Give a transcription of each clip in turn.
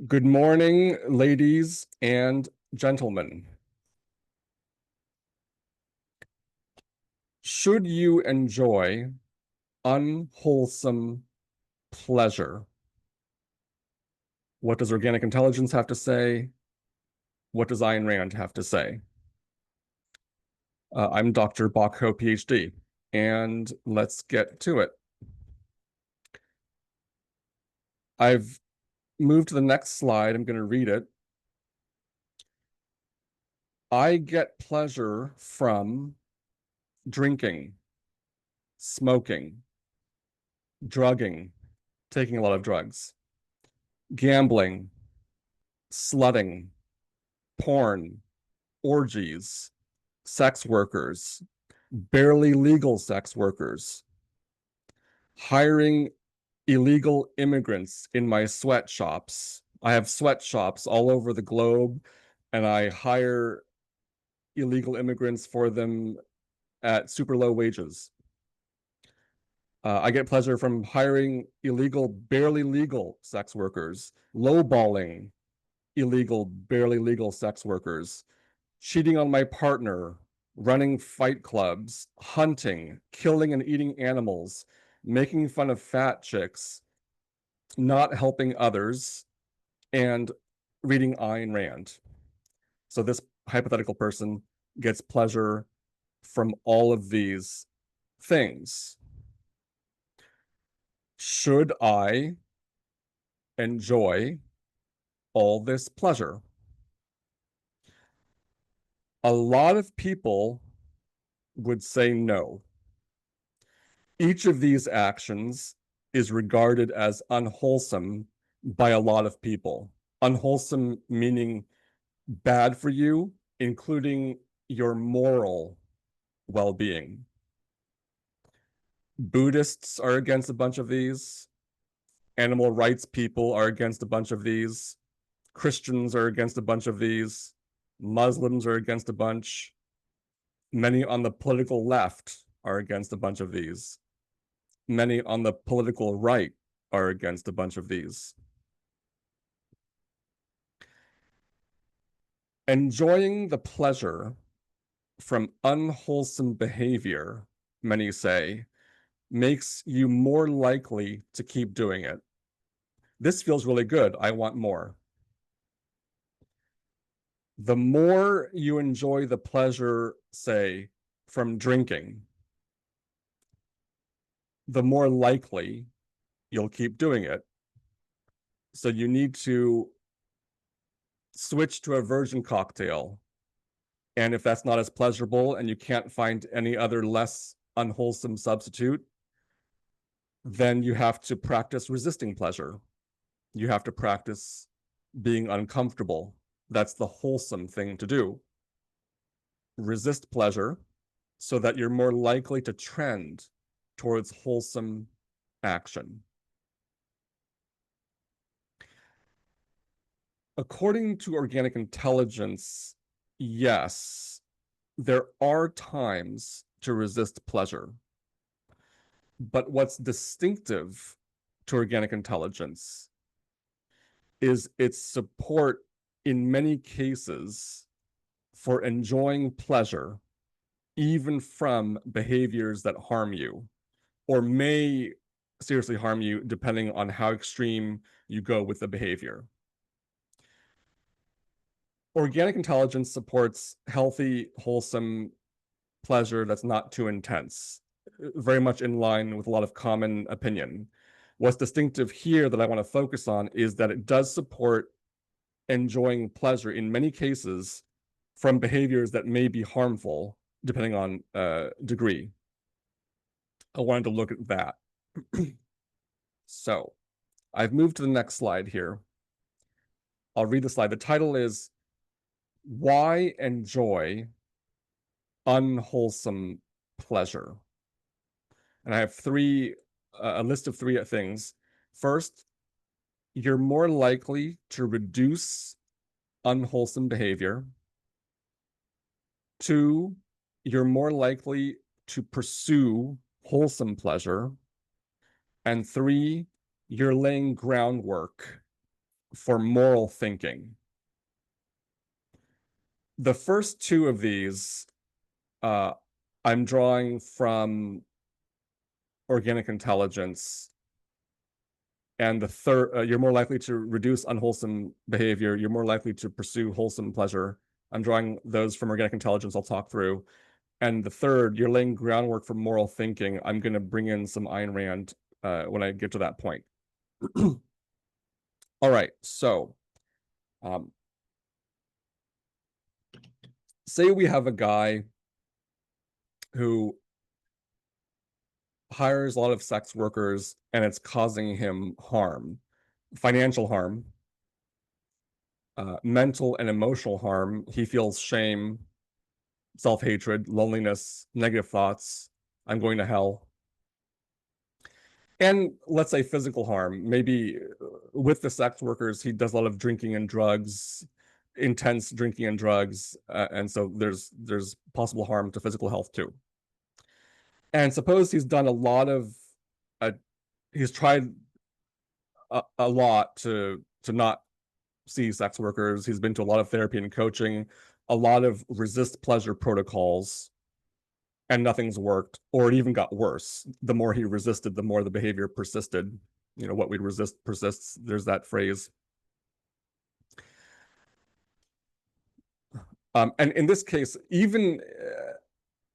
Good morning, ladies and gentlemen. Should you enjoy unwholesome pleasure? What does organic intelligence have to say? What does Ayn Rand have to say? I'm Dr. Bakho, PhD, and let's get to it. I've moved to the next slide. I'm going to read it. I get pleasure from drinking, smoking, drugging, taking a lot of drugs, gambling, slutting, porn, orgies, sex workers, barely legal sex workers, hiring illegal immigrants in my sweatshops. I have sweatshops all over the globe, and I hire illegal immigrants for them at super low wages. I get pleasure from hiring illegal, barely legal sex workers, lowballing illegal, barely legal sex workers, cheating on my partner, running fight clubs, hunting, killing and eating animals, making fun of fat chicks, not helping others, and reading Ayn Rand. So this hypothetical person gets pleasure from all of these things. Should I enjoy all this pleasure? A lot of people would say no. Each of these actions is regarded as unwholesome by a lot of people. Unwholesome meaning bad for you, including your moral well-being. Buddhists are against a bunch of these. Animal rights people are against a bunch of these. Christians are against a bunch of these. Muslims are against a bunch. Many on the political left are against a bunch of these. Many on the political right are against a bunch of these. Enjoying the pleasure from unwholesome behavior, many say, makes you more likely to keep doing it. This feels really good. I want more. The more you enjoy the pleasure, say, from drinking, the more likely you'll keep doing it. So you need to switch to a virgin cocktail. And if that's not as pleasurable and you can't find any other less unwholesome substitute, then you have to practice resisting pleasure. You have to practice being uncomfortable. That's the wholesome thing to do. Resist pleasure so that you're more likely to trend towards wholesome action. According to organic intelligence, yes, there are times to resist pleasure. But what's distinctive to organic intelligence is its support in many cases for enjoying pleasure, even from behaviors that harm you or may seriously harm you, depending on how extreme you go with the behavior. Organic intelligence supports healthy, wholesome pleasure that's not too intense, very much in line with a lot of common opinion. What's distinctive here that I want to focus on is that it does support enjoying pleasure in many cases from behaviors that may be harmful, depending on degree. I wanted to look at that. So I've moved to the next slide here. I'll read the slide. The title is Why Enjoy Unwholesome Pleasure? And I have a list of three things. First, you're more likely to reduce unwholesome behavior. Two, you're more likely to pursue wholesome pleasure. And three, you're laying groundwork for moral thinking. The first two of these I'm drawing from organic intelligence. And the third, you're more likely to reduce unwholesome behavior. You're more likely to pursue wholesome pleasure. I'm drawing those from organic intelligence I'll talk through. And the third, you're laying groundwork for moral thinking. I'm going to bring in some Ayn Rand when I get to that point. All right, so say we have a guy who hires a lot of sex workers and it's causing him harm, financial harm, mental and emotional harm. He feels shame, self-hatred, loneliness, negative thoughts. I'm going to hell. And let's say physical harm. Maybe with the sex workers, he does a lot of drinking and drugs, intense drinking and drugs, and so there's possible harm to physical health too. And suppose he's done a lot of, he's tried a lot to not see sex workers. He's been to a lot of therapy and coaching, a lot of resist pleasure protocols, and nothing's worked, or it even got worse. The more he resisted, the more the behavior persisted. You know, what we resist persists. There's that phrase. And in this case, even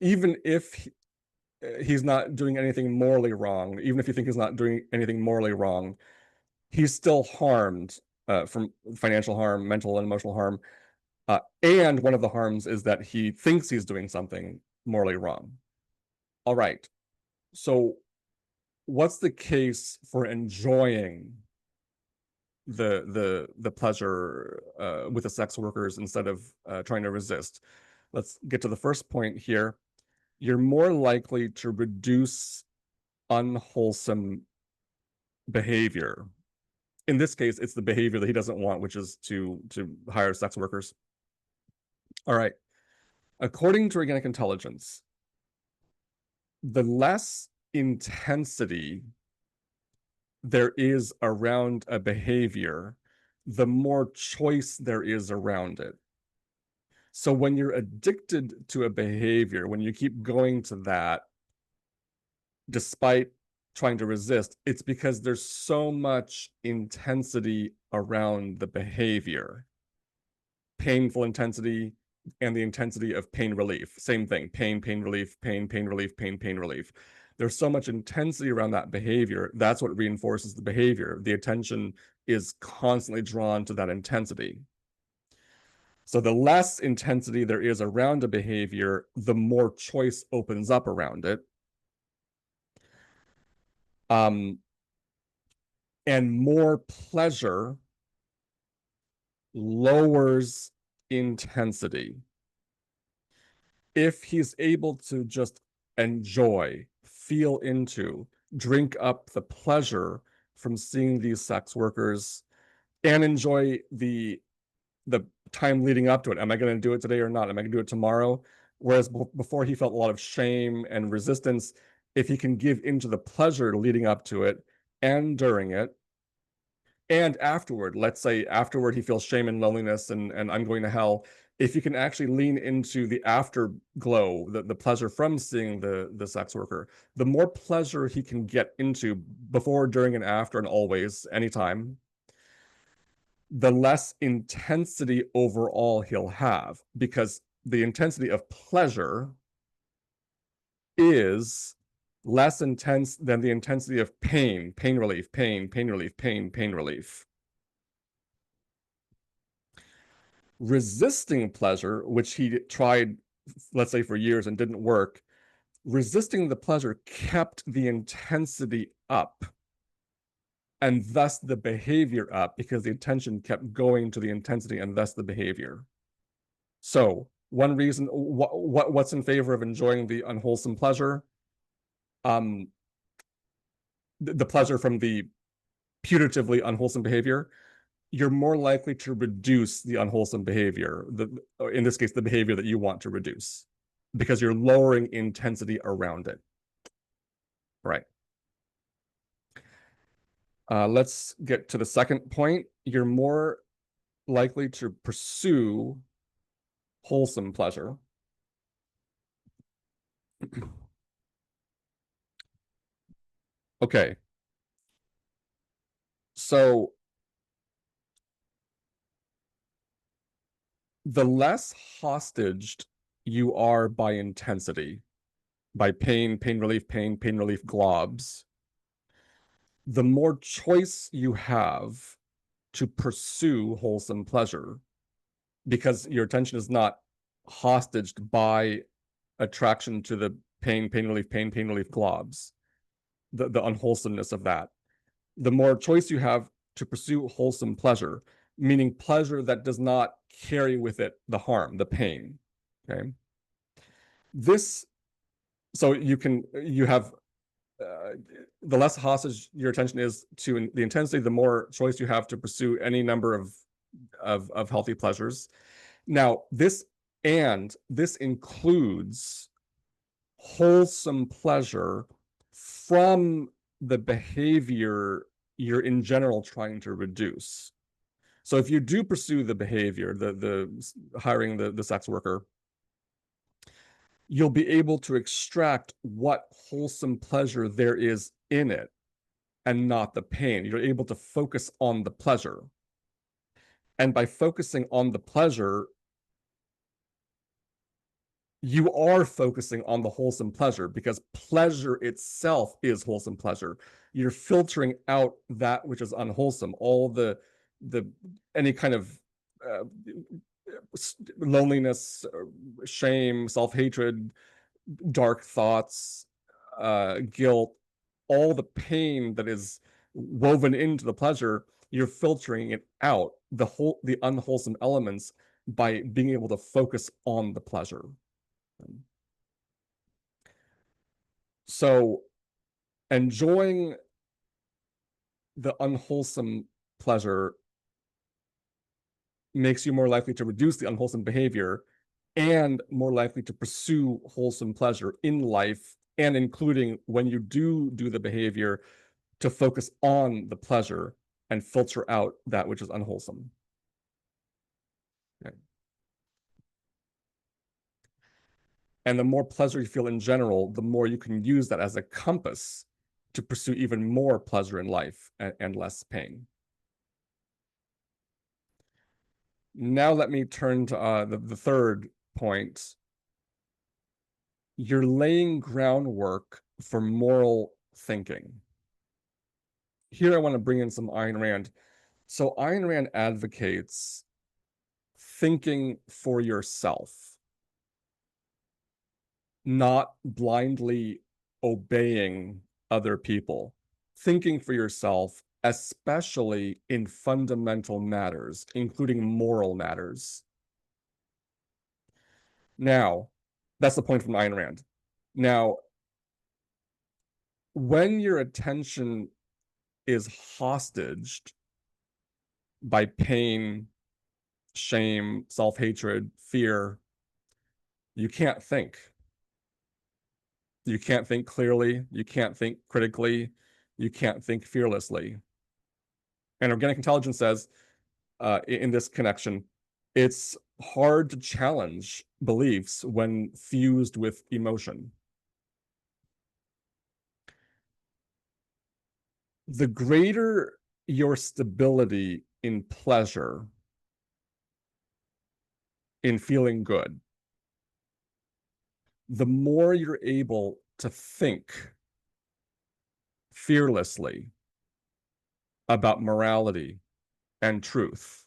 if he's not doing anything morally wrong, even if you think he's not doing anything morally wrong, he's still harmed from financial harm, mental and emotional harm. And one of the harms is that he thinks he's doing something morally wrong. All right. So what's the case for enjoying the pleasure with the sex workers instead of trying to resist? Let's get to the first point here. You're more likely to reduce unwholesome behavior. In this case, it's the behavior that he doesn't want, which is to hire sex workers. All right. According to organic intelligence, the less intensity there is around a behavior, the more choice there is around it. So when you're addicted to a behavior, when you keep going to that, despite trying to resist, it's because there's so much intensity around the behavior. Painful intensity and the intensity of pain relief. Same thing, pain, pain relief, pain, pain relief, pain, pain relief. There's so much intensity around that behavior. That's what reinforces the behavior. The attention is constantly drawn to that intensity. So the less intensity there is around a behavior, the more choice opens up around it. And more pleasure lowers intensity. If he's able to just enjoy, feel into, drink up the pleasure from seeing these sex workers and enjoy the time leading up to it. Am I going to do it today or not? Am I going to do it tomorrow? Whereas before he felt a lot of shame and resistance, if he can give into the pleasure leading up to it and during it, and afterward, let's say afterward he feels shame and loneliness and I'm going to hell, if you can actually lean into the afterglow, the pleasure from seeing the sex worker, the more pleasure he can get into before, during, and after, and always, anytime, the less intensity overall he'll have, because the intensity of pleasure is less intense than the intensity of pain, pain relief, pain, pain relief, pain, pain relief. Resisting pleasure, which he tried, let's say, for years and didn't work, resisting the pleasure kept the intensity up and thus the behavior up, because the attention kept going to the intensity and thus the behavior. So one reason, what's in favor of enjoying the unwholesome pleasure? The pleasure from the putatively unwholesome behavior. You're more likely to reduce the unwholesome behavior, in this case, the behavior that you want to reduce, because you're lowering intensity around it. Right. Let's get to the second point. You're more likely to pursue wholesome pleasure. Okay. So the less hostage you are by intensity, by pain, pain relief, pain relief globs, the more choice you have to pursue wholesome pleasure because your attention is not hostaged by attraction to the pain relief globs, the unwholesomeness of that. The more choice you have to pursue wholesome pleasure, meaning pleasure that does not carry with it the harm, the pain. Okay. This, so you have the less hostage your attention is to the intensity, the more choice you have to pursue any number of healthy pleasures. Now, this includes wholesome pleasure from the behavior you're in general trying to reduce. So if you do pursue the behavior, the hiring the sex worker, you'll be able to extract what wholesome pleasure there is in it and not the pain. You're able to focus on the pleasure. And by focusing on the pleasure, you are focusing on the wholesome pleasure because pleasure itself is wholesome pleasure. You're filtering out that which is unwholesome, all the any kind of uh, loneliness, shame, self-hatred, dark thoughts, guilt, all the pain that is woven into the pleasure. You're filtering it out, the unwholesome elements, by being able to focus on the pleasure. So enjoying the unwholesome pleasure makes you more likely to reduce the unwholesome behavior and more likely to pursue wholesome pleasure in life, and including when you do the behavior, to focus on the pleasure and filter out that which is unwholesome. Okay. And the more pleasure you feel in general, the more you can use that as a compass to pursue even more pleasure in life and less pain. Now let me turn to the third point. You're laying groundwork for moral thinking. Here I want to bring in some Ayn Rand. So Ayn Rand advocates thinking for yourself, not blindly obeying other people. Thinking for yourself, especially in fundamental matters, including moral matters. Now, that's the point from Ayn Rand. Now, when your attention is hostaged by pain, shame, self-hatred, fear, you can't think. You can't think clearly. You can't think critically. You can't think fearlessly. And organic intelligence says, in this connection, it's hard to challenge beliefs when fused with emotion. The greater your stability in pleasure, in feeling good, the more you're able to think fearlessly about morality and truth.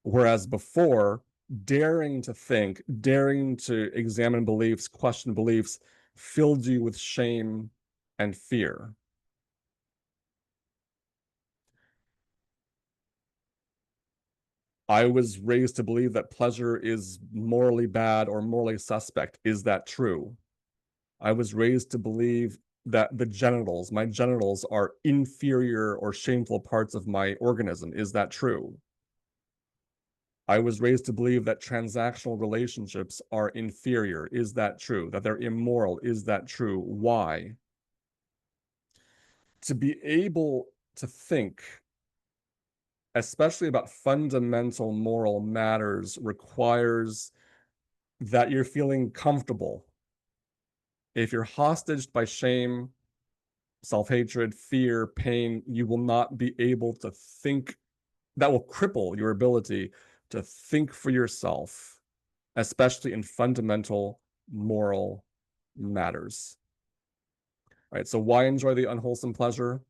Whereas before, daring to think, daring to examine beliefs, question beliefs, filled you with shame and fear. I was raised to believe that pleasure is morally bad or morally suspect. Is that true? I was raised to believe that my genitals are inferior or shameful parts of my organism. Is that true? I was raised to believe that transactional relationships are inferior. Is that true? That they're immoral. Is that true? Why? To be able to think, especially about fundamental moral matters, requires that you're feeling comfortable. If you're hostage by shame, self-hatred, fear, pain, you will not be able to think. That will cripple your ability to think for yourself, especially in fundamental moral matters. All right, so why enjoy the unwholesome pleasure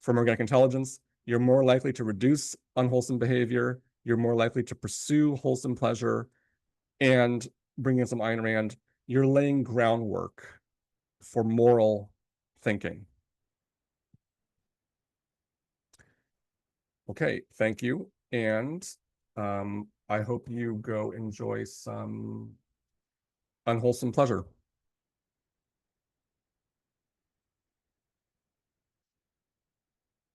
from organic intelligence? You're more likely to reduce unwholesome behavior. You're more likely to pursue wholesome pleasure. And bringing in some Ayn Rand, you're laying groundwork for moral thinking. Okay, thank you. And I hope you go enjoy some unwholesome pleasure.